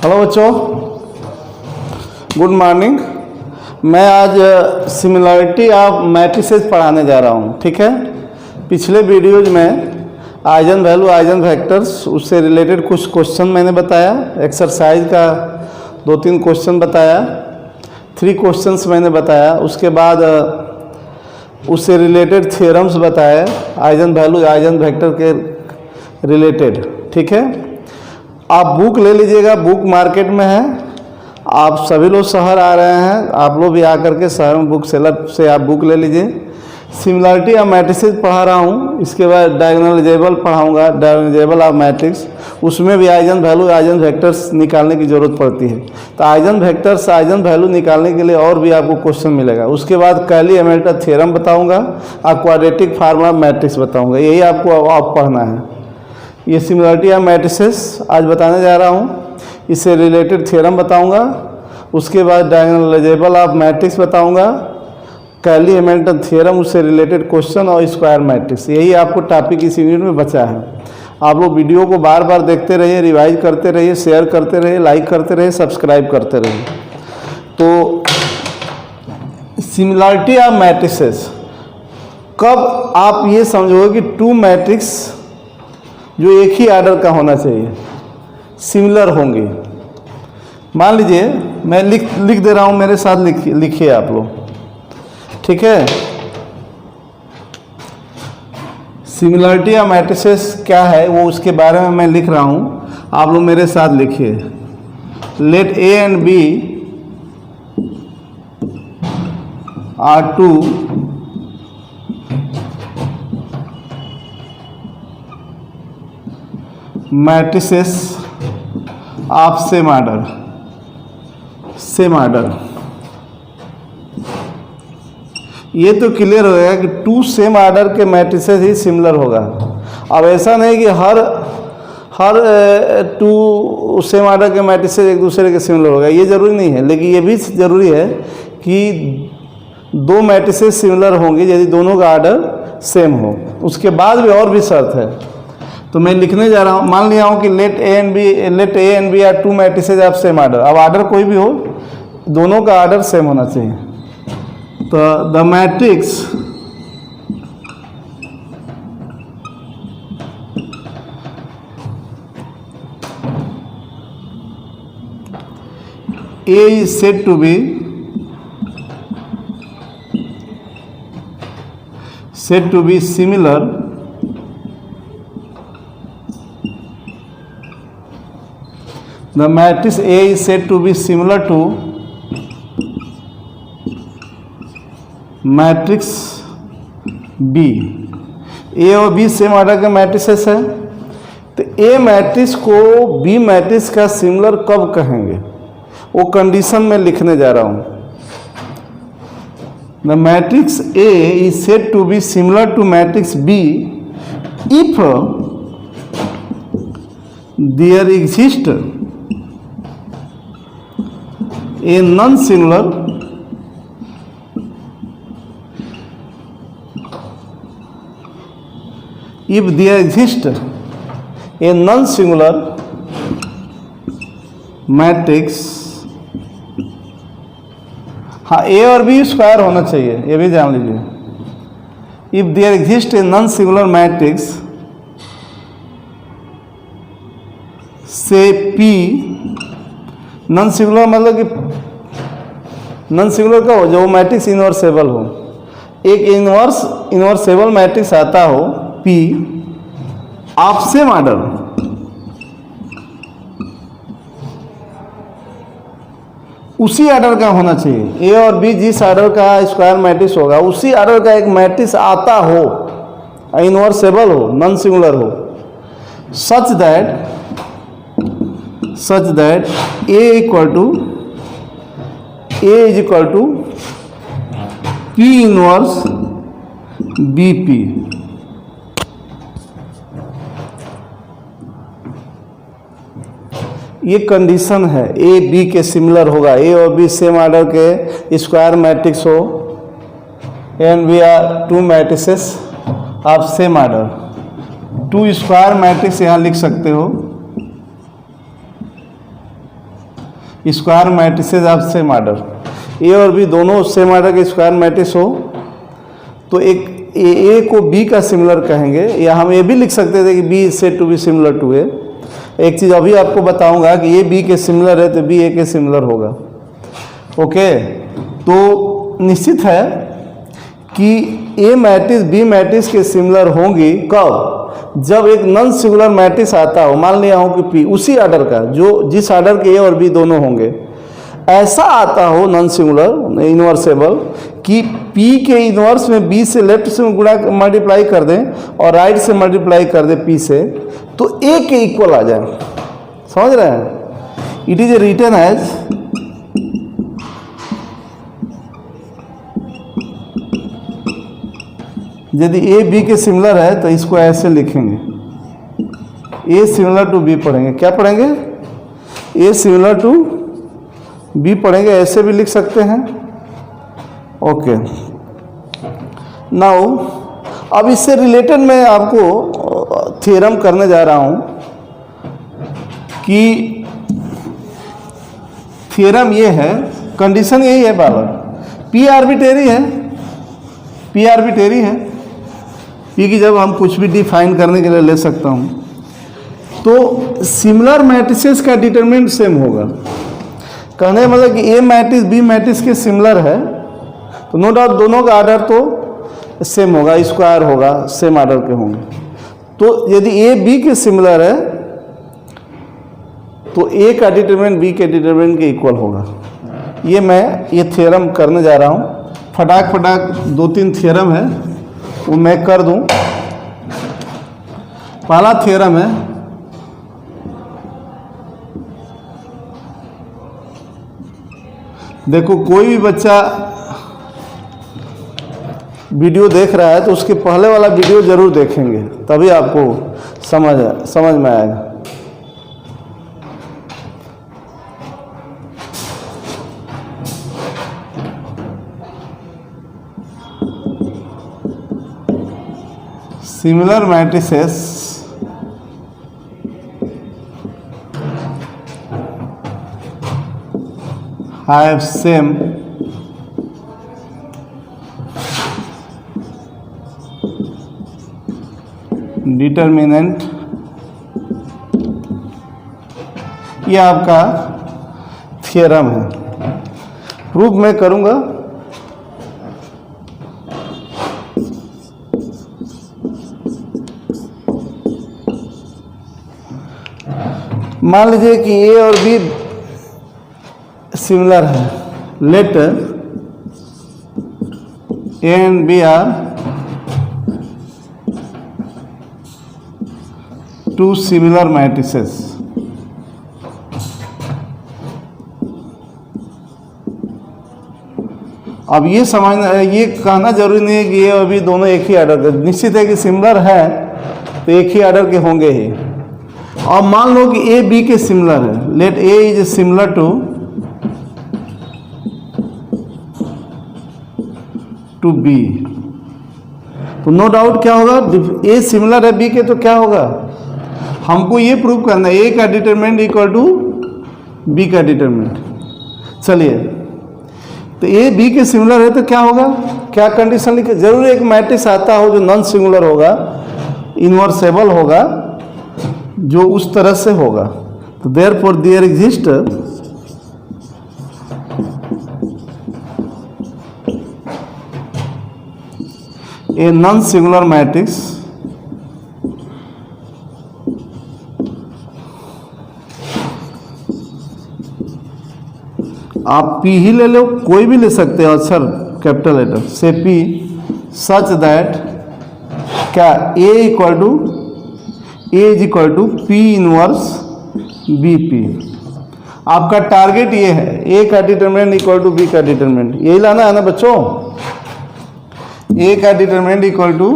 Hello बच्चों, good morning. मैं आज सिमिलरिटी ऑफ मैट्रिसेस पढ़ाने जा रहा हूँ। ठीक है, पिछले वीडियोज में आइजन वैल्यू, आइजन वेक्टर्स, उससे रिलेटेड कुछ क्वेश्चन मैंने बताया। एक्सरसाइज का 2-3 क्वेश्चन बताया, 3 क्वेश्चंस मैंने बताया। उसके बाद उससे रिलेटेड थ्योरम्स बताए आइजन वैल्यू, आइजन वेक्टर के रिलेटेड। ठीक है, आप बुक ले लीजिएगा, बुक मार्केट में है। आप सभी लोग शहर आ रहे हैं, आप लोग भी आकर के शहर में बुक सेलर से आप बुक ले लीजिए। सिमिलरिटी ऑफ मैट्रिसेस पढ़ा रहा हूँ, इसके बाद डायगोनलाइजेबल पढ़ाऊँगा, डायगोनलाइजेबल ऑफ मैट्रिक्स। उसमें भी आइजन वैल्यू, आइजन वेक्टर्स निकालने की ज़रूरत पड़ती है। तो आइजन वेक्टर्स, आइजन वैल्यू निकालने के लिए और भी आपको क्वेश्चन मिलेगा। उसके बाद कैली-हैमिल्टन थ्योरम बताऊँगा और क्वाड्रेटिक फार्मूला मैट्रिक्स बताऊँगा। यही आपको आप पढ़ना है। ये सिमिलरिटी ऑफ मैट्रिसेस आज बताने जा रहा हूँ, इससे रिलेटेड थ्योरम बताऊंगा। उसके बाद डायगोनलाइजेबल ऑफ मैट्रिक्स बताऊंगा, कैली-हैमिल्टन थ्योरम, उससे रिलेटेड क्वेश्चन और स्क्वायर मैट्रिक्स। यही आपको टॉपिक इस यूनिट में बचा है। आप लोग वीडियो को बार बार देखते रहिए, रिवाइज करते रहिए, शेयर करते रहिए, लाइक करते रहिए, सब्सक्राइब करते रहिए। तो सिमिलरिटी ऑफ मैट्रिसेस कब आप ये समझोगे कि 2 मैट्रिक्स जो एक ही आर्डर का होना चाहिए, सिमिलर होंगे। मान लीजिए मैं लिख दे रहा हूँ, मेरे साथ लिखिए आप लोग। ठीक है, सिमिलरिटी ऑफ मैट्रिसेस क्या है वो उसके बारे में मैं लिख रहा हूँ, आप लोग मेरे साथ लिखिए। Let A and B are 2 matrices of same order. Same order, ये तो क्लियर हो गया कि 2 सेम आर्डर के मैट्रिसेस ही सिमिलर होगा। अब ऐसा नहीं कि हर 2 सेम आर्डर के मैट्रिसेस एक दूसरे के सिमिलर होगा, ये ज़रूरी नहीं है। लेकिन ये भी ज़रूरी है कि 2 मैट्रिसेस सिमिलर होंगे यदि दोनों का आर्डर सेम हो। उसके बाद भी और भी शर्त है, तो मैं लिखने जा रहा हूँ। मान लिया हूँ कि let A and B are 2 matrices of same order. अब आर्डर कोई भी हो, दोनों का आर्डर सेम होना चाहिए। तो the matrix A is said to be similar the matrix A is said to be similar to matrix B। A और B सेम आर्डर के मैट्रिसेस है, तो A मैट्रिक्स को B मैट्रिक्स का सिमिलर कब कहेंगे, वो कंडीशन में लिखने जा रहा हूँ। The matrix A is said to be similar to matrix B if there exists a non-similar matrix. हाँ, ए और बी स्क्वायर होना चाहिए, ये भी जान लीजिए। If there exist a non singular matrix say P, non singular मतलब कि नॉन सिंगुलर का हो जो मैट्रिक्स इनवर्सेबल हो। एक इनवर्सेबल मैट्रिक्स आता हो P ऑफ सेम आर्डर, उसी आर्डर का होना चाहिए। A और B जिस आर्डर का स्क्वायर मैट्रिक्स होगा, उसी आर्डर का एक मैट्रिक्स आता हो, इनवर्सेबल हो, नॉन सिंगुलर हो, such that A is equal to P inverse BP। ये कंडीशन है, A B के सिमिलर होगा। A और B सेम आर्डर के स्क्वायर मैट्रिक्स हो, and B are 2 matrices of same order. 2 square matrix यहाँ लिख सकते हो, square matrices of same order, A और बी दोनों सेम आर्डर के स्क्वायर मैट्रिक्स हो तो एक ए को बी का सिमिलर कहेंगे, या हम ये भी लिख सकते थे कि B is said to be similar to A. एक चीज़ अभी आपको बताऊंगा कि ए बी के सिमिलर है तो बी ए के सिमिलर होगा। ओके, तो निश्चित है कि ए मैट्रिक्स बी मैट्रिक्स के सिमिलर होंगी कब? जब एक नॉन सिंगुलर मैट्रिक्स आता हो, मान लिया हो कि पी उसी आर्डर का, जो जिस आर्डर के ए और बी दोनों होंगे, ऐसा आता हो नॉन सिंगुलर इन्वर्सेबल कि P के इन्वर्स में B से लेफ्ट से गुणा मल्टीप्लाई कर दें और राइट से मल्टीप्लाई कर दें P से, तो A के इक्वल आ जाए। समझ रहे हैं? It is a written as यदि A B के सिमिलर है तो इसको ऐसे लिखेंगे, A सिमिलर टू B पढ़ेंगे। क्या पढ़ेंगे? A सिमिलर टू B पढ़ेंगे, ऐसे भी लिख सकते हैं। ओके, नाउ अब इससे रिलेटेड मैं आपको थ्योरम करने जा रहा हूं कि थ्योरम ये है, कंडीशन यही है बालक, P आर्बिट्रेरी है, P आर्बिट्रेरी है, P की जब हम कुछ भी डिफाइन करने के लिए ले सकता हूं, तो सिमिलर मैट्रिसेस का डिटरमिनेंट सेम होगा। कहने मतलब कि ए मैट्रिक्स बी मैट्रिक्स के सिमिलर है तो नो डाउट दोनों का आर्डर तो सेम होगा, स्क्वायर होगा, सेम आर्डर के होंगे। तो यदि ए बी के सिमिलर है तो ए का डिटरमिनेंट बी के डिटरमिनेंट के इक्वल होगा। ये मैं ये थ्योरम करने जा रहा हूँ। फटाक फटाक 2-3 थ्योरम है वो मैं कर दूँ। पहला थ्योरम है, देखो कोई भी बच्चा वीडियो देख रहा है तो उसके पहले वाला वीडियो जरूर देखेंगे, तभी आपको समझ में आएगा। Similar matrices have same determinant। ये आपका थ्योरम है, प्रूफ मैं करूंगा। मान लीजिए कि ए और बी सिमिलर है, let A and B are two similar matrices. अब ये समझना, ये कहना जरूरी नहीं है कि ये और बी दोनों एक ही आर्डर के, निश्चित है कि सिमिलर है तो एक ही आर्डर के होंगे ही। अब मान लो कि ए बी के सिमिलर है, let A is similar to B, तो नो डाउट क्या होगा, ए सिमिलर है बी के तो क्या होगा, हमको ये प्रूव करना है ए का डिटरमिनेंट इक्वल टू बी का डिटरमिनेंट। चलिए, तो ए बी के सिमिलर है तो क्या होगा, क्या कंडीशन लिखे, जरूर एक मैट्रिक्स आता हो जो नॉन सिंगुलर होगा, इन्वर्सेबल होगा, जो उस तरह से होगा। तो therefore there exist a non-singular matrix आप P ही ले लो, कोई भी ले सकते हो अक्षर capital letter say P, such that क्या A is equal to P inverse BP। आपका टारगेट ये है, A का डिटरमिनेंट इक्वल टू B का डिटरमिनेंट, यही लाना है ना बच्चों। ए का डिटरमिनेंट इक्वल टू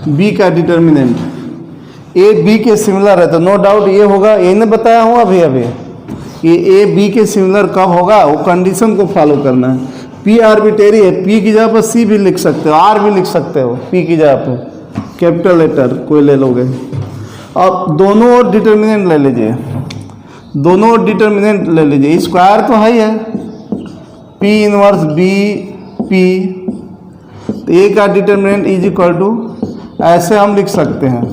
बी का डिटरमिनेंट, ए बी के सिमिलर है तो नो डाउट ये होगा, ये ने बताया हूँ अभी ये ए बी के सिमिलर कब होगा, वो कंडीशन को फॉलो करना है। पी आर्बिट्रेरी है, पी की जगह पर सी भी लिख सकते हो, आर भी लिख सकते हो, पी की जगह पर कैपिटल लेटर कोई ले लोगे। अब दोनों और डिटरमिनेंट ले लीजिए, दोनों डिटर्मिनेंट ले लीजिए, स्क्वायर तो है ही है, P इनवर्स बी पी, तो ए का डिटर्मिनेंट इज इक्वल टू, ऐसे हम लिख सकते हैं,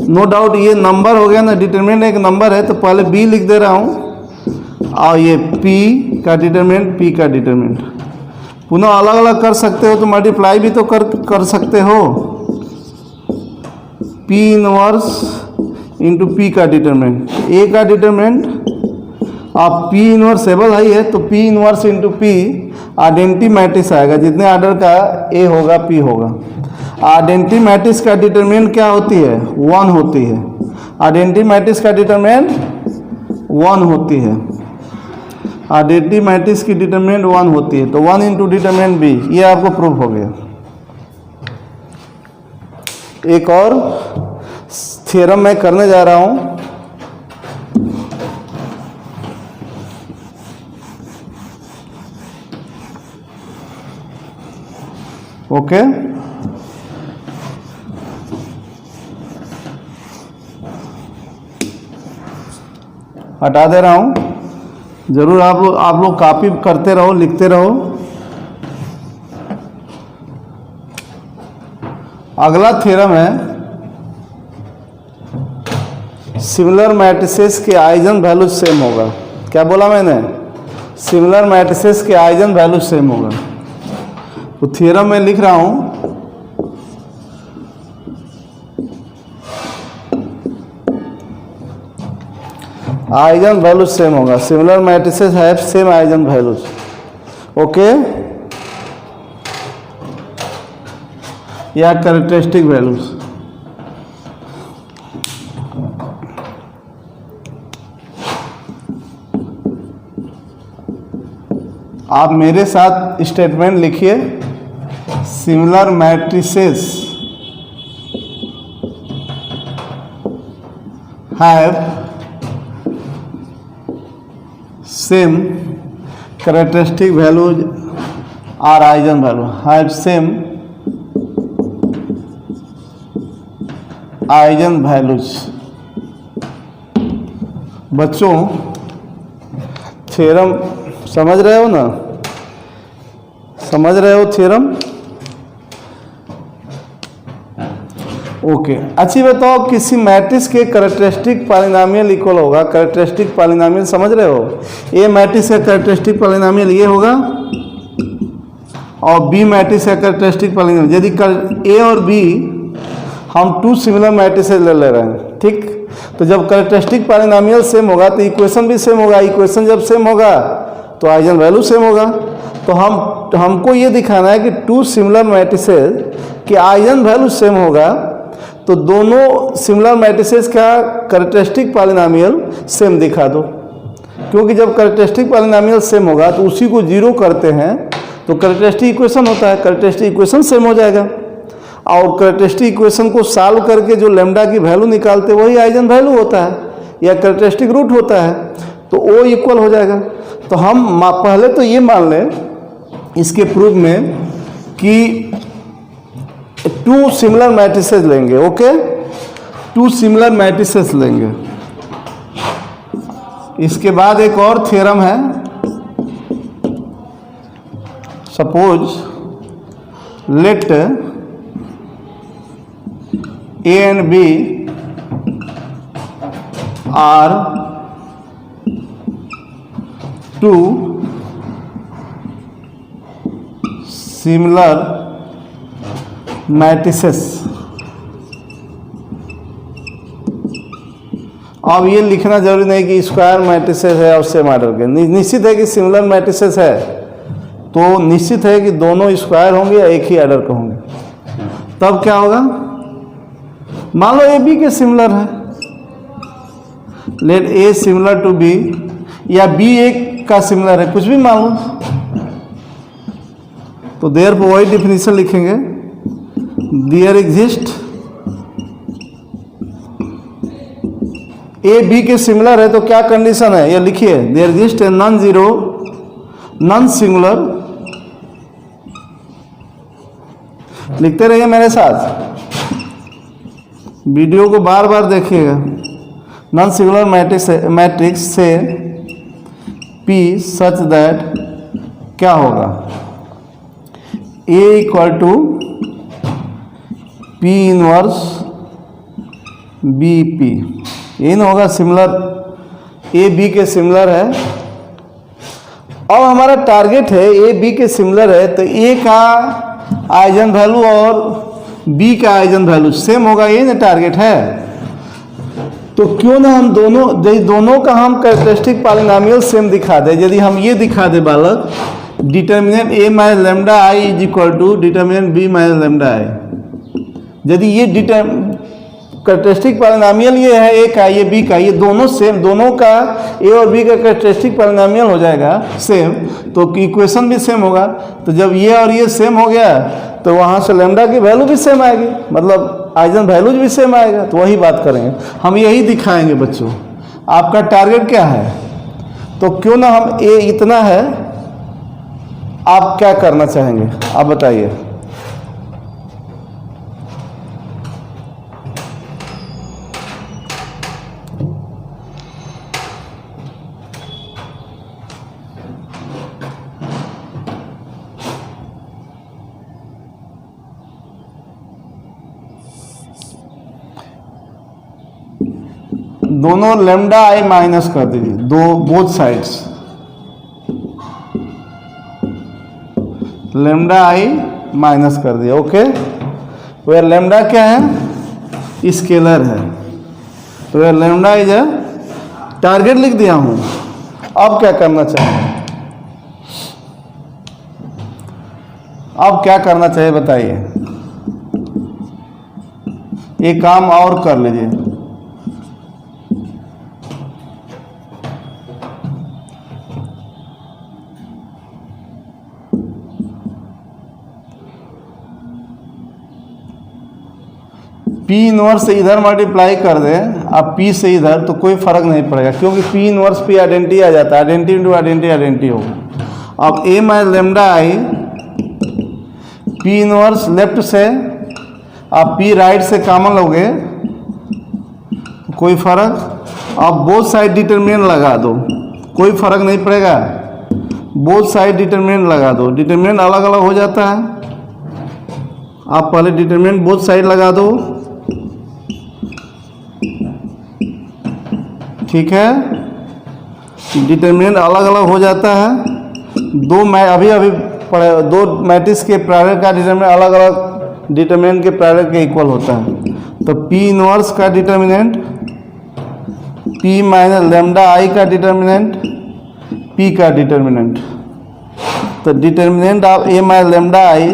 नो डाउट ये नंबर हो गया ना, डिटर्मिनेंट एक नंबर है तो पहले बी लिख दे रहा हूँ और ये पी का डिटर्मिनेंट, पी का डिटर्मिनेंट पुनः अलग अलग कर सकते हो तो मल्टीप्लाई भी तो कर सकते हो, P इनवर्स इंटू पी का डिटर्मिनेंट, ए का डिटर्मिनेंट आप P इनवर्सेबल है तो P inverse into P identity matrix आएगा, जितने आर्डर का ए होगा P होगा। आइडेंटिटी मैट्रिक्स का डिटर्मिनेंट क्या होती है? 1 होती है। आइडेंटिटी मैट्रिक्स का डिटर्मिनेंट 1 होती है, आइडेंटिटी मैट्रिक्स की डिटर्मिनेंट 1 होती है, तो 1 इंटू डिटर्मिनेंट बी, ये आपको प्रूफ हो गया। एक और थ्योरम मैं करने जा रहा हूं, ओके हटा दे रहा हूं, जरूर आप लोग कॉपी करते रहो, लिखते रहो। अगला थ्योरम है सिमिलर मैट्रिसेस के आइजन वैल्यू सेम होगा। क्या बोला मैंने? सिमिलर मैट्रिसेस के आइजन वैल्यू सेम होगा। तो थ्योरम में लिख रहा हूं, आइजन वैल्यू सेम होगा, similar matrices have same eigenvalues, okay, या कैरेक्टरिस्टिक वैल्यूज। आप मेरे साथ स्टेटमेंट लिखिए, similar matrices have same characteristic values or eigenvalue, have same eigenvalues. बच्चों थ्योरम समझ रहे हो ना? समझ रहे हो थ्योरम? ओके, अच्छी बताओ, किसी मैट्रिक्स के कैरेक्टरिस्टिक पॉलिनोमियल इक्वल होगा, कैरेक्टरिस्टिक पॉलिनोमियल समझ रहे हो? ए मैट्रिक्स का कैरेक्टरिस्टिक पॉलिनोमियल ये होगा और बी मैट्रिक्स का कैरेक्टरिस्टिक पॉलिनोमियल, यदि ए और बी हम 2 सिमिलर मैट्रिसेस ले रहे हैं, ठीक, तो जब कैरेक्टरिस्टिक पॉलिनोमियल सेम होगा तो इक्वेशन भी सेम होगा, इक्वेशन जब सेम होगा तो आइजन वैल्यू सेम होगा। तो हमको ये दिखाना है कि 2 सिमिलर मैट्रिसेस के आइजन वैल्यू सेम होगा, तो दोनों सिमिलर मैट्रिसेस का कैरेक्टरिस्टिक पॉलिनोमियल सेम दिखा दो, क्योंकि जब कैरेक्टरिस्टिक पॉलिनोमियल सेम होगा तो उसी को 0 करते हैं तो कैरेक्टरिस्टिक इक्वेशन होता है, कैरेक्टरिस्टिक इक्वेशन सेम हो जाएगा, और कैरेक्टरिस्टिक इक्वेशन को सॉल्व करके जो लैम्डा की वैल्यू निकालते वही आइजन वैल्यू होता है या कैरेक्टरिस्टिक रूट होता है, तो ओ इक्वल हो जाएगा। तो हम पहले तो ये मान लें इसके प्रूफ में कि 2 सिमिलर मैट्रिसेस लेंगे, ओके, 2 सिमिलर मैट्रिसेस लेंगे। इसके बाद एक और थ्योरम है, suppose let A and B are 2 similar matrices. अब ये लिखना जरूरी नहीं कि स्क्वायर मैट्रिसेस है और सेम आर्डर के, निश्चित है कि सिमिलर मैट्रिसेस है तो निश्चित है कि दोनों स्क्वायर होंगे या एक ही आर्डर के होंगे। तब क्या होगा? मान लो ए बी के सिमिलर है, let A similar to B, या बी ए का सिमिलर है, कुछ भी मान लो, तो देयर पर वही डिफिनीशन लिखेंगे, देयर एग्जिस्ट ए बी के सिमिलर है तो क्या कंडीशन है ये लिखिए, there exist a non zero non singular, लिखते रहिए मेरे साथ, वीडियो को बार बार देखिएगा। Non singular matrix say P such that क्या होगा, A equal to P inverse BP, ये न होगा सिमिलर, A B के सिमिलर है। अब हमारा टारगेट है A B के सिमिलर है, तो A का आइजन वैल्यू और B का आइजन वैल्यू सेम होगा, ये ना टारगेट है। तो क्यों ना हम दोनों का हम कैरेक्टरिस्टिक पॉलिनोमियल सेम दिखा दे। यदि हम ये दिखा दे बालक, determinant A minus lambda I is equal to determinant B minus lambda I, यदि ये कैरेक्टरिस्टिक पॉलिनोमियल ये है A का, ये B का, ये दोनों सेम, दोनों का A और B का कैरेक्टरिस्टिक पॉलिनोमियल हो जाएगा सेम, तो इक्वेशन भी सेम होगा। तो जब ये और ये सेम हो गया तो वहाँ से लेमडा की वैल्यू भी सेम आएगी, मतलब आइजन वैल्यूज भी सेम आएगा। तो वही बात करेंगे हम, यही दिखाएंगे बच्चों। आपका टारगेट क्या है, तो क्यों ना हम A इतना है, आप क्या करना चाहेंगे आप बताइए। दोनों लेमडा आई माइनस कर दीजिए, both sides, lambda I minus कर दिया। ओके, वेयर लेमडा क्या है, स्केलर है, तो where lambda is a target लिख दिया हूं। अब क्या करना चाहिए, अब क्या करना चाहिए बताइए, एक काम और कर लीजिए। P इनवर्स से इधर मल्टीप्लाई कर दे आप P से इधर, तो कोई फर्क नहीं पड़ेगा, क्योंकि P इनवर्स P आइडेंटिटी आ जाता है, आइडेंटिटी इंटू आइडेंटिटी आइडेंटिटी होगा। अब A minus lambda I, P inverse left से आप P राइट से कॉमन लोगे, कोई फर्क। आप बोथ साइड डिटरमिनेंट लगा दो, कोई फर्क नहीं पड़ेगा, बोथ साइड डिटरमिनेंट लगा दो, डिटरमिनेंट अलग अलग हो जाता है। आप पहले डिटरमिनेंट बोथ साइड लगा दो, ठीक है, डिटरमिनेंट अलग अलग हो जाता है। दो मैट्रिक्स के प्राइडर का डिटरमिनेंट अलग अलग डिटरमिनेंट के प्राइडर के इक्वल होता है। तो P इनवर्स का determinant, P minus lambda I का डिटरमिनेंट, P का डिटरमिनेंट, तो determinant of A minus lambda I,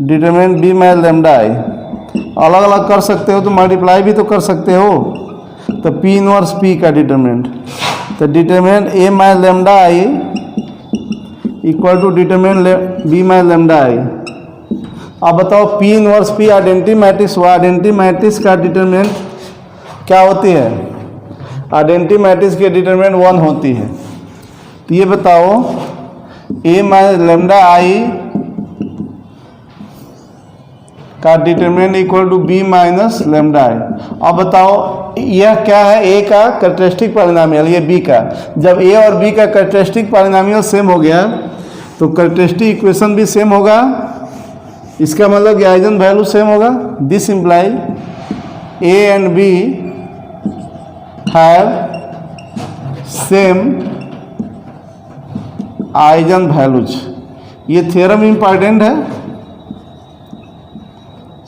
determinant B minus lambda आई, अलग अलग कर सकते हो तो मल्टीप्लाई भी तो कर सकते हो। तो P इनवर्स P का डिटरमिनेंट, तो determinant A minus lambda I equal to determinant B minus lambda I. अब बताओ P inverse P identity matrix हुआ, आइडेंटिटी मैट्रिक्स का डिटरमिनेंट क्या होती है, आइडेंटिटी मैट्रिक्स की डिटरमिनेंट 1 होती है। तो ये बताओ A माइनस लेमडा आई का determinant equal to B minus lambda I. अब बताओ यह क्या है, A का कैरेक्टरिस्टिक पॉलिनोमियल, ये B का। जब A और B का कैरेक्टरिस्टिक पॉलिनोमियल सेम हो गया तो कैरेक्टरिस्टिक इक्वेशन भी सेम होगा, इसका मतलब कि आइजन वैल्यू सेम होगा। This imply A and B have same eigen values. ये थ्योरम इंपॉर्टेंट है,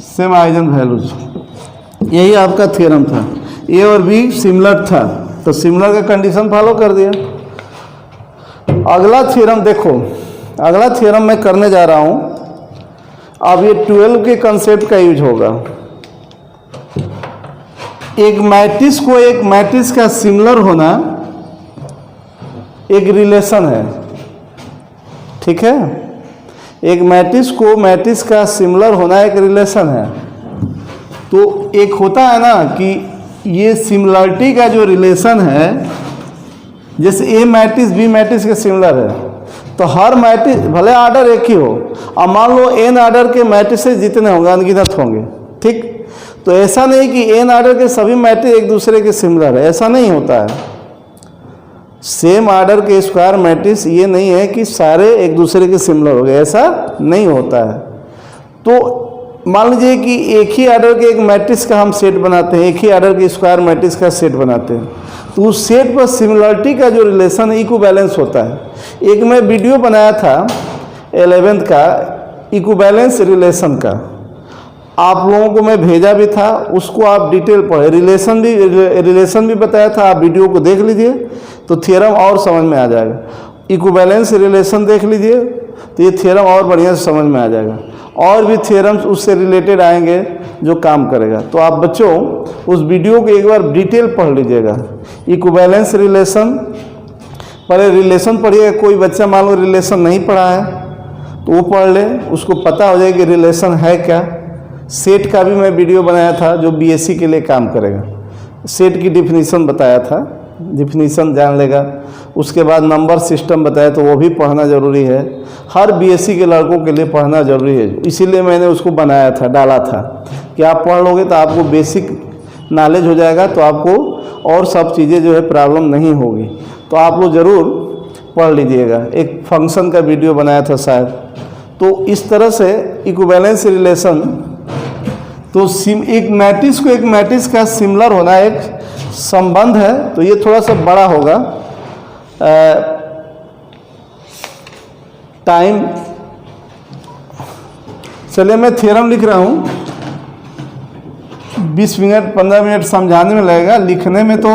सेम आइजन वैल्यूज, यही आपका थ्योरम था। A और B सिमिलर था, तो सिमिलर का कंडीशन फॉलो कर दिया। अगला थ्योरम देखो, अगला थ्योरम मैं करने जा रहा हूं। अब ये 12 के कंसेप्ट का यूज होगा। एक मैट्रिक्स को एक मैट्रिक्स का सिमिलर होना एक रिलेशन है, ठीक है। एक मैट्रिक्स को मैट्रिक्स का सिमिलर होना एक रिलेशन है। तो एक होता है ना कि ये सिमिलरिटी का जो रिलेशन है, जैसे A मैट्रिक्स B मैट्रिक्स के सिमिलर है, तो हर मैट्रिक्स भले ऑर्डर एक ही हो, अब मान लो n ऑर्डर के मैट्रिक्स जितने होंगे अनगिनत होंगे, ठीक। तो ऐसा नहीं कि एन आर्डर के सभी मैट्रिक्स एक दूसरे के सिमिलर है, ऐसा नहीं होता है। सेम आर्डर के स्क्वायर मैट्रिक्स ये नहीं है कि सारे एक दूसरे के सिमिलर हो गए, ऐसा नहीं होता है। तो मान लीजिए कि एक ही आर्डर के एक मैट्रिक्स का हम सेट बनाते हैं, एक ही आर्डर के स्क्वायर मैट्रिक्स का सेट बनाते हैं, तो उस सेट पर सिमिलरिटी का जो रिलेशन है इक्विवेलेंस होता है। एक मैं वीडियो बनाया था 11th का इक्विवेलेंस रिलेशन का, आप लोगों को मैं भेजा भी था, उसको आप डिटेल पढ़े, रिलेशन भी बताया था, आप वीडियो को देख लीजिए तो थ्योरम और समझ में आ जाएगा। इक्विवेलेंस रिलेशन देख लीजिए तो ये थ्योरम और बढ़िया से समझ में आ जाएगा, और भी थ्योरम्स उससे रिलेटेड आएंगे जो काम करेगा। तो आप बच्चों उस वीडियो को एक बार डिटेल पढ़ लीजिएगा। इक्विवेलेंस रिलेशन, पहले रिलेशन पढ़िएगा। कोई बच्चा मान लो रिलेशन नहीं पढ़ा है तो वो पढ़ ले, उसको पता हो जाएगा कि रिलेशन है क्या। सेट का भी मैं वीडियो बनाया था जो बीएससी के लिए काम करेगा, सेट की डिफिनीशन बताया था, डिफिनीशन जान लेगा। उसके बाद नंबर सिस्टम बताया, तो वो भी पढ़ना ज़रूरी है, हर बीएससी के लड़कों के लिए पढ़ना ज़रूरी है। इसीलिए मैंने उसको बनाया था, डाला था कि आप पढ़ लोगे तो आपको बेसिक नॉलेज हो जाएगा, तो आपको और सब चीज़ें जो है प्रॉब्लम नहीं होगी। तो आप लोग ज़रूर पढ़ लीजिएगा। एक फंक्शन का वीडियो बनाया था शायद। तो इस तरह से इक्विवेलेंस रिलेशन, तो एक मैट्रिक्स को एक मैट्रिक्स का सिमिलर होना एक संबंध है। तो ये थोड़ा सा बड़ा होगा, टाइम। चलिए मैं थ्योरम लिख रहा हूँ, 20 मिनट 15 मिनट समझाने में लगेगा, लिखने में तो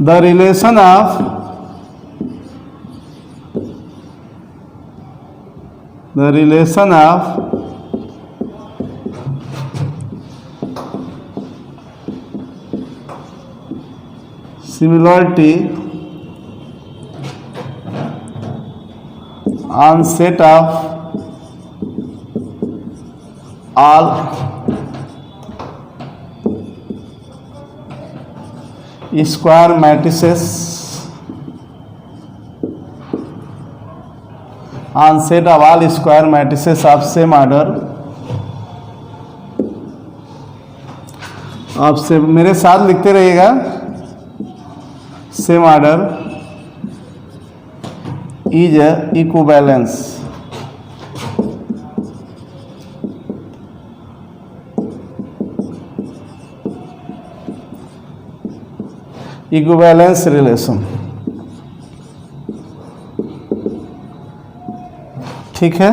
the relation of similarity on set of all square matrices on set of all square matrices of same order आप से मेरे साथ लिखते रहिएगा, same order is equivalence. Equivalence relation, ठीक है।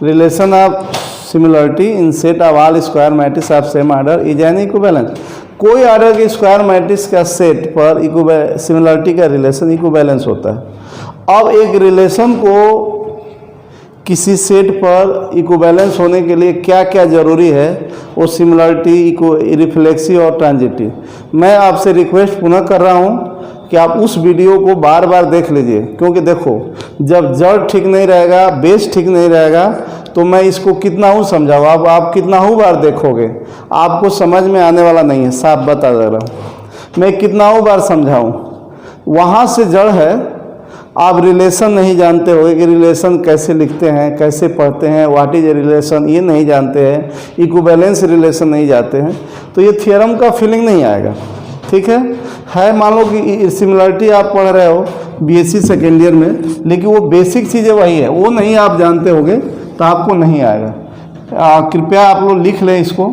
Relation of similarity in set of all square matrix of same order is an equivalence. कोई order के स्क्वायर मैट्रिक्स का सेट पर सिमिलरिटी का रिलेशन इक्विवेलेंस होता है। अब एक रिलेशन को किसी सेट पर इक्विवेलेंस होने के लिए क्या क्या ज़रूरी है, वो सिमिलरिटी, रिफ्लेक्सिव और ट्रांजिटिव। मैं आपसे रिक्वेस्ट पुनः कर रहा हूँ कि आप उस वीडियो को बार बार देख लीजिए, क्योंकि देखो जब जड़ ठीक नहीं रहेगा, बेस ठीक नहीं रहेगा, तो मैं इसको कितना हूँ समझाऊँ, आप कितना हूँ बार देखोगे, आपको समझ में आने वाला नहीं है। साफ बता दे रहा हूँ, मैं कितना हूँ बार समझाऊँ, वहाँ से जड़ है। आप रिलेशन नहीं जानते होगे कि रिलेशन कैसे लिखते हैं, कैसे पढ़ते हैं, व्हाट इज ए रिलेशन, ये नहीं जानते हैं, इक्विवेलेंस रिलेशन नहीं जानते हैं, तो ये थ्योरम का फीलिंग नहीं आएगा। ठीक है मान लो कि सिमिलरिटी आप पढ़ रहे हो बीएससी सेकेंड ईयर में, लेकिन वो बेसिक चीज़ें वही है, वो नहीं आप जानते होगे तो आपको नहीं आएगा। कृपया आप लोग लिख लें इसको,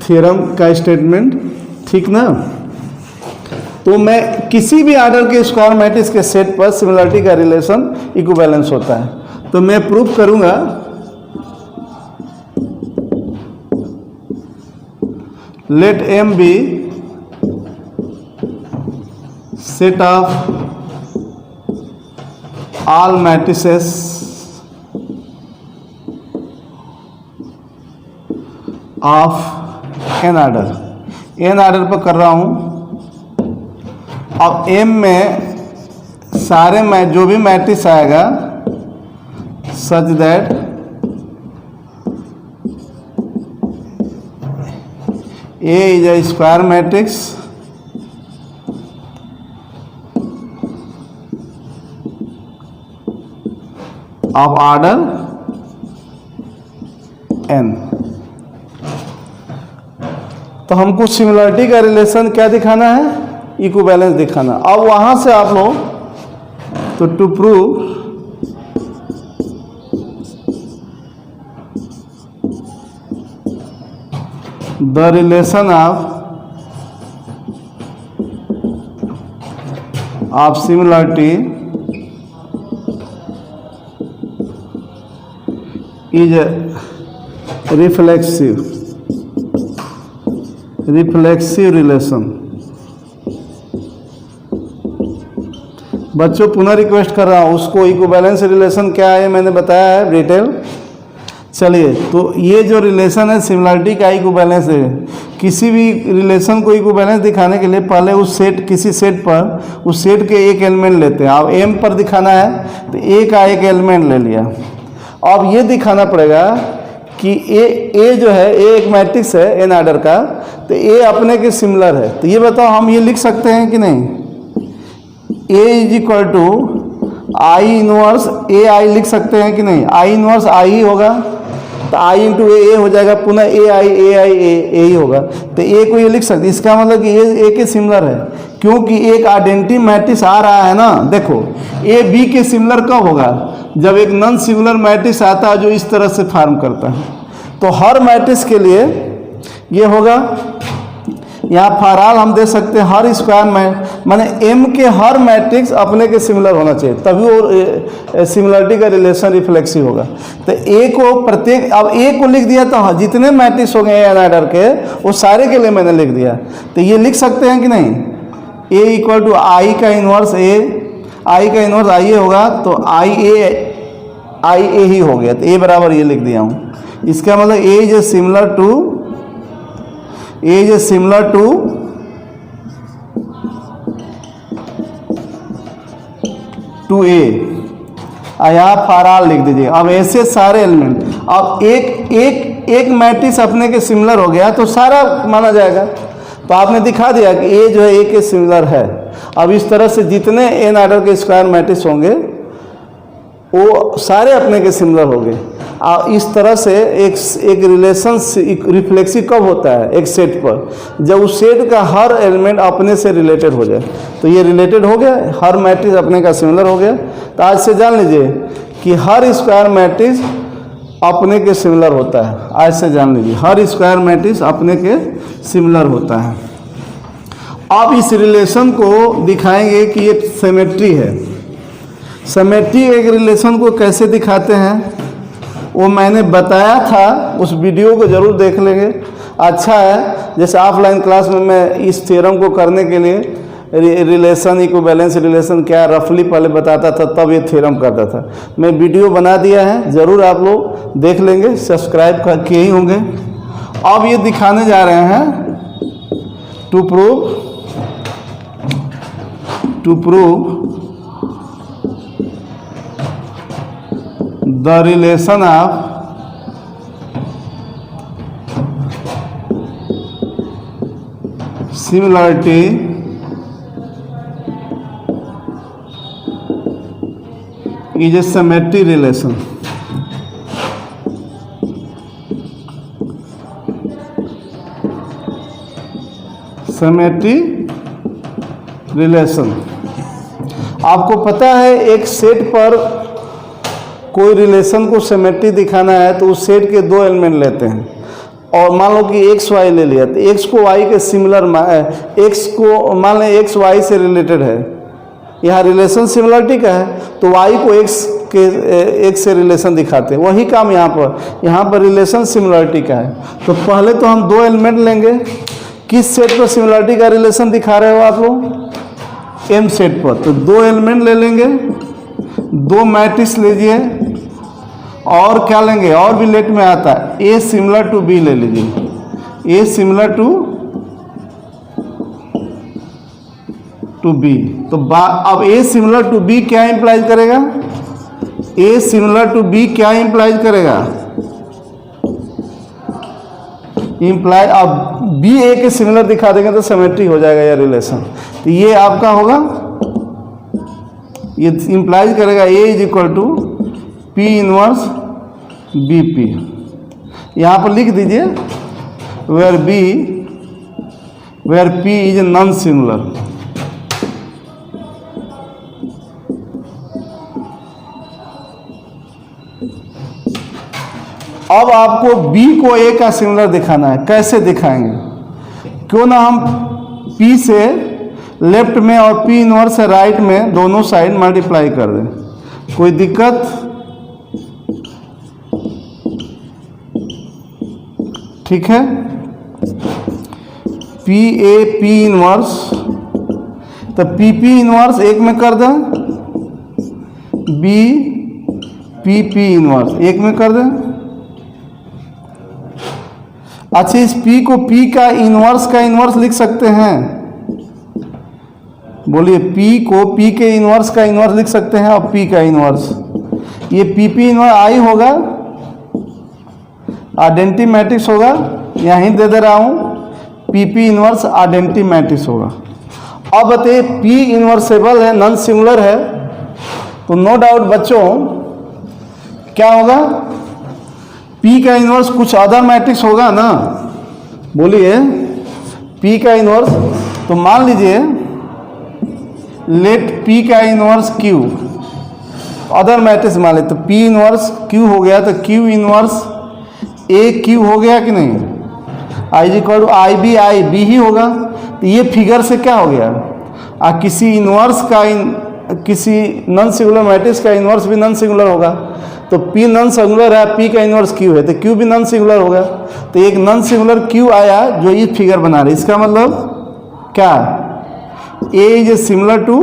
थ्योरम का स्टेटमेंट, ठीक ना। तो मैं किसी भी ऑर्डर के स्क्वायर मैट्रिक्स के सेट पर सिमिलरिटी का रिलेशन इक्विवेलेंस होता है। तो मैं प्रूफ करूंगा, let M be set of all matrices of N order पर कर रहा हूं। अब एम में सारे जो भी मैट्रिक्स आएगा सच that A is a square matrix of order n। तो हमको सिमिलरिटी का रिलेशन क्या दिखाना है, इक्विवेलेंस दिखाना। अब वहां से आप लोग तो to prove the relation of similarity is reflexive relation. बच्चों पुनः रिक्वेस्ट कर रहा हूँ, उसको इक्विवेलेंस रिलेशन क्या है मैंने बताया है डिटेल। चलिए, तो ये जो रिलेशन है सिमिलरिटी का इक्विवेलेंस है। किसी भी रिलेशन को इक्विवेलेंस दिखाने के लिए पहले उस सेट किसी सेट पर उस सेट के एक एलिमेंट लेते हैं। अब एम पर दिखाना है तो ए का एक एलिमेंट ले लिया। अब ये दिखाना पड़ेगा कि ए जो है ए एक मैट्रिक्स है एन आर्डर का, तो ए अपने के सिमिलर है। तो ये बताओ हम ये लिख सकते हैं कि नहीं, A is equal to I inverse A I लिख सकते हैं कि नहीं। आई इनवर्स आई ही होगा, तो आई इंटू ए हो जाएगा, पुनः ए आई ए ही होगा। तो ए को ये लिख सकते, इसका मतलब कि ए के सिमिलर है, क्योंकि एक आइडेंटिटी मैट्रिक्स आ रहा है ना। देखो ए बी के सिमिलर कब होगा, जब एक नॉन सिमिलर मैट्रिक्स आता है जो इस तरह से फॉर्म करता है। तो हर मैट्रिक्स के लिए ये होगा। यहाँ फॉर हम दे सकते हैं हर स्क्वायर माने एम के हर मैट्रिक्स अपने के सिमिलर होना चाहिए, तभी वो सिमिलरिटी का रिलेशन रिफ्लेक्सिव होगा। तो ए को प्रत्येक, अब ए को लिख दिया तो जितने मैट्रिक्स हो गए एन आर्डर के वो सारे के लिए मैंने लिख दिया। तो ये लिख सकते हैं कि नहीं, ए इक्वल टू आई का इन्वर्स ए, आई का इन्वर्स आई ए होगा, तो आई ए ही हो गया। तो ए बराबर ये लिख दिया हूँ। इसका मतलब ए इज सिमिलर टू ए। यहाँ फॉर ऑल लिख दीजिए। अब ऐसे सारे एलिमेंट, अब एक मैट्रिक्स अपने के सिमिलर हो गया तो सारा माना जाएगा। तो आपने दिखा दिया कि ए जो है ए के सिमिलर है। अब इस तरह से जितने एन आर्डर के स्क्वायर मैट्रिक्स होंगे वो सारे अपने के सिमिलर हो गए। और इस तरह से एक रिलेशन रिफ्लेक्सिव कब होता है, एक सेट पर, जब उस सेट का हर एलिमेंट अपने से रिलेटेड हो जाए। तो ये रिलेटेड हो गया, हर मैट्रिक्स अपने का सिमिलर हो गया। तो आज से जान लीजिए कि हर स्क्वायर मैट्रिक्स अपने के सिमिलर होता है। आज से जान लीजिए हर स्क्वायर मैट्रिक्स अपने के सिमिलर होता है। अब इस रिलेशन को दिखाएंगे कि ये सिमेट्री है। सिमेट्री एक रिलेशन को कैसे दिखाते हैं वो मैंने बताया था, उस वीडियो को ज़रूर देख लेंगे। अच्छा है, जैसे ऑफलाइन क्लास में मैं इस थ्योरम को करने के लिए रिलेशन इक्विवेलेंस रिलेशन क्या रफली पहले बताता था, तब ये थ्योरम करता था। मैं वीडियो बना दिया है, ज़रूर आप लोग देख लेंगे, सब्सक्राइब किए ही होंगे। अब ये दिखाने जा रहे हैं to prove the relation of similarity is a symmetry relation। Symmetry relation, आपको पता है एक सेट पर कोई रिलेशन को सिमेट्री दिखाना है तो उस सेट के दो एलिमेंट लेते हैं। और मान लो कि एक्स वाई ले लिया, तो एक्स को वाई के सिमिलर, एक्स को मान लें एक्स वाई से रिलेटेड है, यहाँ रिलेशन सिमिलरिटी का है, तो वाई को एक्स से रिलेशन दिखाते हैं। वही काम यहाँ पर रिलेशन सिमिलरिटी का है। तो पहले तो हम दो एलिमेंट लेंगे। किस सेट पर सिमिलरिटी का रिलेशन दिखा रहे हो आप लोग, एम सेट पर। तो दो एलिमेंट ले लेंगे, दो मैट्रिक्स लीजिए, और क्या लेंगे, और भी लेट में आता है, ए सिमिलर टू बी ले लीजिए। ए सिमिलर टू बी। तो अब ए सिमिलर टू बी क्या इंप्लाइज करेगा, ए सिमिलर टू बी क्या इंप्लाइज करेगा, इम्प्लाई, अब बी ए के सिमिलर दिखा देंगे तो सिमेट्री हो जाएगा यह रिलेशन। तो ये आपका होगा, ये इम्प्लाइज करेगा A is equal to P inverse B P. यहाँ पर लिख दीजिए where P is non similar. अब आपको बी को ए का सिमिलर दिखाना है। कैसे दिखाएंगे? क्यों ना हम पी से लेफ्ट में और पी इनवर्स से राइट में दोनों साइड मल्टीप्लाई कर दें। कोई दिक्कत? ठीक है, पी ए पी इनवर्स, तो पी पी इनवर्स एक में कर दें, बी पी पी इनवर्स एक में कर दें। अच्छा, इस p को p का इनवर्स लिख सकते हैं? बोलिए, p को p के इनवर्स का इनवर्स लिख सकते हैं और p का इनवर्स, ये p p इनवर्स आई होगा, आइडेंटिटी मैट्रिक्स होगा। यहीं दे दे रहा हूं, p p inverse identity matrix होगा। अब बताइए p इनवर्सेबल है, नॉन सिंगुलर है, तो नो डाउट बच्चों क्या होगा? P का इनवर्स कुछ अदर मैट्रिक्स होगा ना। बोलिए, P का इनवर्स, तो मान लीजिए लेट P का इनवर्स Q, अदर मैट्रिक्स मान ले, तो P इनवर्स Q हो गया, तो Q इनवर्स A Q हो गया कि नहीं? I is equal to I B, I B ही होगा। तो ये फिगर से क्या हो गया? किसी इनवर्स का किसी नॉन सिंगुलर मैट्रिक्स का इनवर्स भी नॉन सिंगुलर होगा। तो P नॉन सिंगुलर है, P का इनवर्स Q है, तो Q भी नॉन सिंगुलर होगा। तो एक नॉन सिंगुलर Q आया जो ये फिगर बना रही। इसका मतलब क्या? A is similar to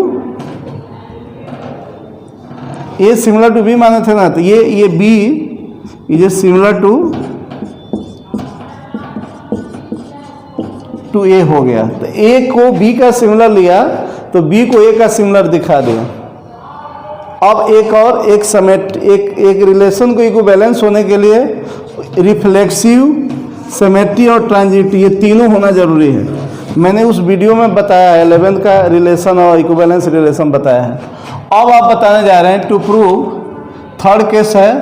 B माने थे ना, तो ये B is similar to A हो गया। तो A को B का सिमिलर लिया, तो B को A का सिमिलर दिखा दिया। अब एक रिलेशन को इक्विवेलेंस होने के लिए रिफ्लेक्सिव, सिमेट्री और ट्रांजिटिव, ये तीनों होना जरूरी है। मैंने उस वीडियो में बताया है, 11th का रिलेशन और इक्विवेलेंस रिलेशन बताया है। अब आप बताने जा रहे हैं टू प्रूव, थर्ड केस है,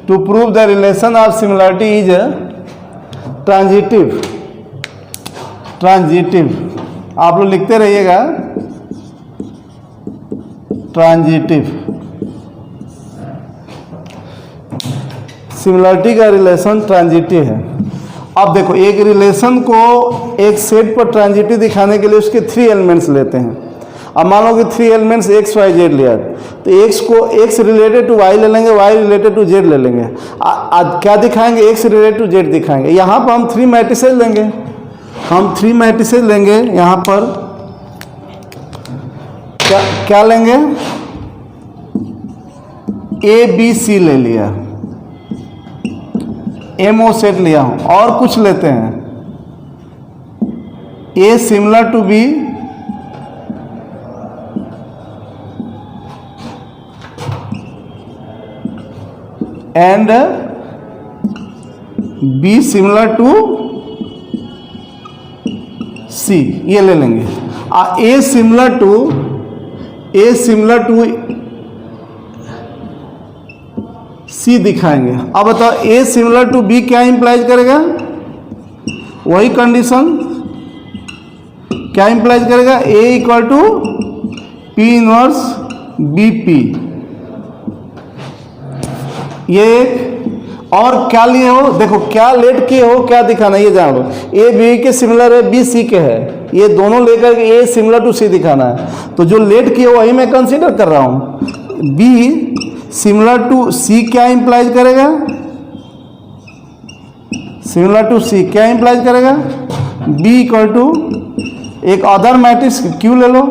to prove the relation of similarity is transitive. आप लोग लिखते रहिएगा, ट्रांजिटिव। सिमिलरिटी का रिलेशन ट्रांजिटिव है। अब देखो, एक रिलेशन को एक सेट पर ट्रांजिटिव दिखाने के लिए उसके 3 एलिमेंट्स लेते हैं। अब मान लो कि 3 एलिमेंट्स x y z लिया, तो x को x रिलेटेड टू y ले लेंगे, y रिलेटेड टू z ले लेंगे। क्या दिखाएंगे? x रिलेटेड टू z दिखाएंगे। यहाँ पर हम 3 मैट्रिसेस लेंगे, यहाँ पर क्या लेंगे? A B C ले लिया, MO सेट लिया हूं, और कुछ लेते हैं, A similar to B, and B similar to C, ये ले लेंगे। A सिमिलर टू C दिखाएंगे। अब बताओ A सिमिलर टू B क्या इंप्लाइज करेगा? वही कंडीशन क्या इंप्लाइज करेगा? A equal to P inverse BP। ये और क्या लिए हो? देखो, क्या लेट किए हो, क्या दिखाना, ये जान लो। A B के सिमिलर है, B C के है, ये दोनों लेकर के A सिमिलर टू C दिखाना है। तो जो लेट किए वही मैं कंसीडर कर रहा हूं। B सिमिलर टू C क्या इंप्लाइज करेगा? सिमिलर टू C क्या इंप्लाइज करेगा? B इक्वल टू एक अदर मैट्रिक्स Q ले लो,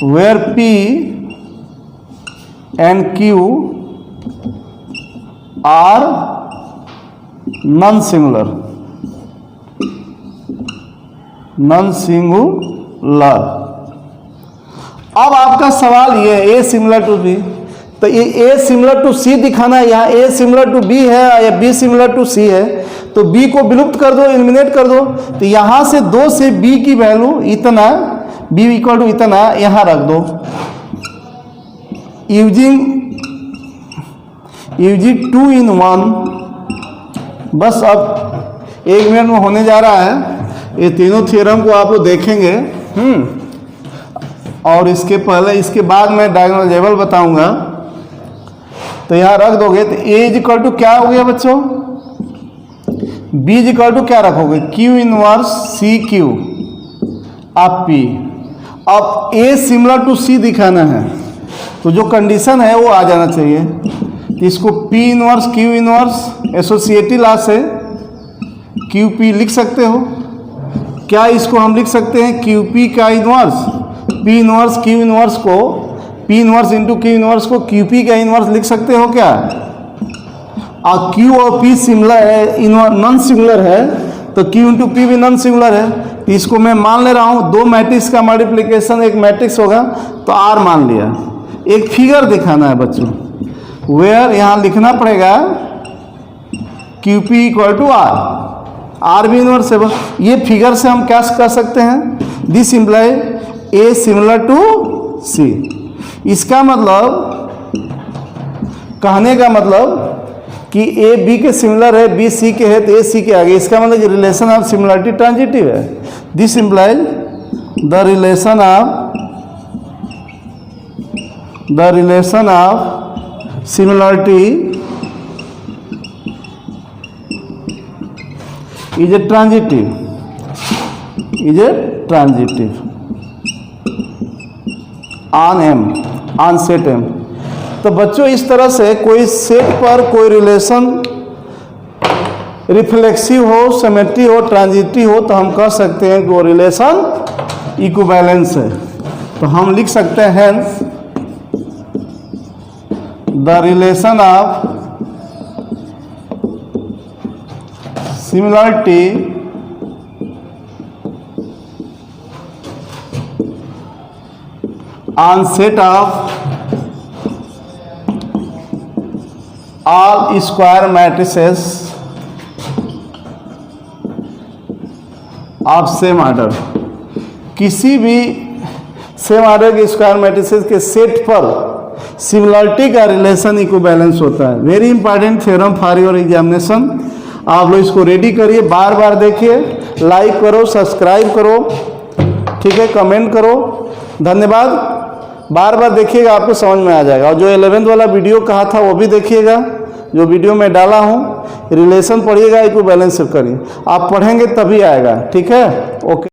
where P and Q are non-singular। अब आपका सवाल ये A सिमिलर टू B, तो ये A सिमिलर टू C दिखाना है, यहाँ A सिमिलर टू B है या B सिमिलर टू C है, तो B को विलुप्त कर दो, एलिमिनेट कर दो। तो यहाँ से 2 से B की वैल्यू इतना, B इक्वल टू इतना यहाँ रख दो। यूजिंग 2 in 1, बस अब 1 मिनट में होने जा रहा है। ये तीनों थ्योरम को आप लोग देखेंगे। और इसके पहले, इसके बाद मैं डायगोनलाइजेबल बताऊंगा। तो यहाँ रख दोगे तो A इज इक्वल टू क्या हो गया बच्चों, B इज इक्वल टू क्या रखोगे, Q इनवर्स CQ आप P। अब A सिमिलर टू C दिखाना है, तो जो कंडीशन है वो आ जाना चाहिए। तो इसको P inverse Q inverse associative law से QP लिख सकते हो। क्या इसको हम लिख सकते हैं QP का inverse, P inverse Q inverse को, P inverse into Q inverse को QP का इनवर्स लिख सकते हो क्या। और Q और P सिमिलर है, नॉन सिमिलर है, तो Q इंटू P भी नॉन सिमिलर है। तो इसको मैं मान ले रहा हूँ 2 मैट्रिक्स का मल्टीप्लिकेशन एक मैट्रिक्स होगा, तो R मान लिया। एक फिगर दिखाना है बच्चों, वेयर यहाँ लिखना पड़ेगा QP इक्वल टू R भी इनवर्स है। ये फिगर से हम क्या कर सकते हैं, this imply A similar to C। इसका मतलब, कहने का मतलब कि A B के सिमिलर है, B C के है, तो A C के आगे। इसका मतलब कि रिलेशन ऑफ सिमिलरिटी ट्रांजिटिव है। This implies the relation of similarity is a transitive, on set M। तो बच्चों इस तरह से कोई सेट पर कोई रिलेशन रिफ्लेक्सिव हो, सिमेट्री हो, ट्रांजिटिव हो, तो हम कह सकते हैं कि वो रिलेशन इक्विवेलेंस है। तो हम लिख सकते हैं the relation of similarity on set of all square matrices of same order. किसी भी सेम ऑर्डर के स्क्वायर मैट्रिसेस के सेट पर सिमिलरिटी का रिलेशन इक्विवेलेंस होता है। Very important theorem for your examination. आप लोग इसको रेडी करिए, बार बार देखिए, लाइक करो, सब्सक्राइब करो, ठीक है, कमेंट करो। धन्यवाद। बार बार देखिएगा, आपको समझ में आ जाएगा। और जो 11th वाला वीडियो कहा था वो भी देखिएगा, जो वीडियो में डाला हूँ। रिलेशन पढ़िएगा, इक्विवेलेंस करिए। आप पढ़ेंगे तभी आएगा, ठीक है। ओके।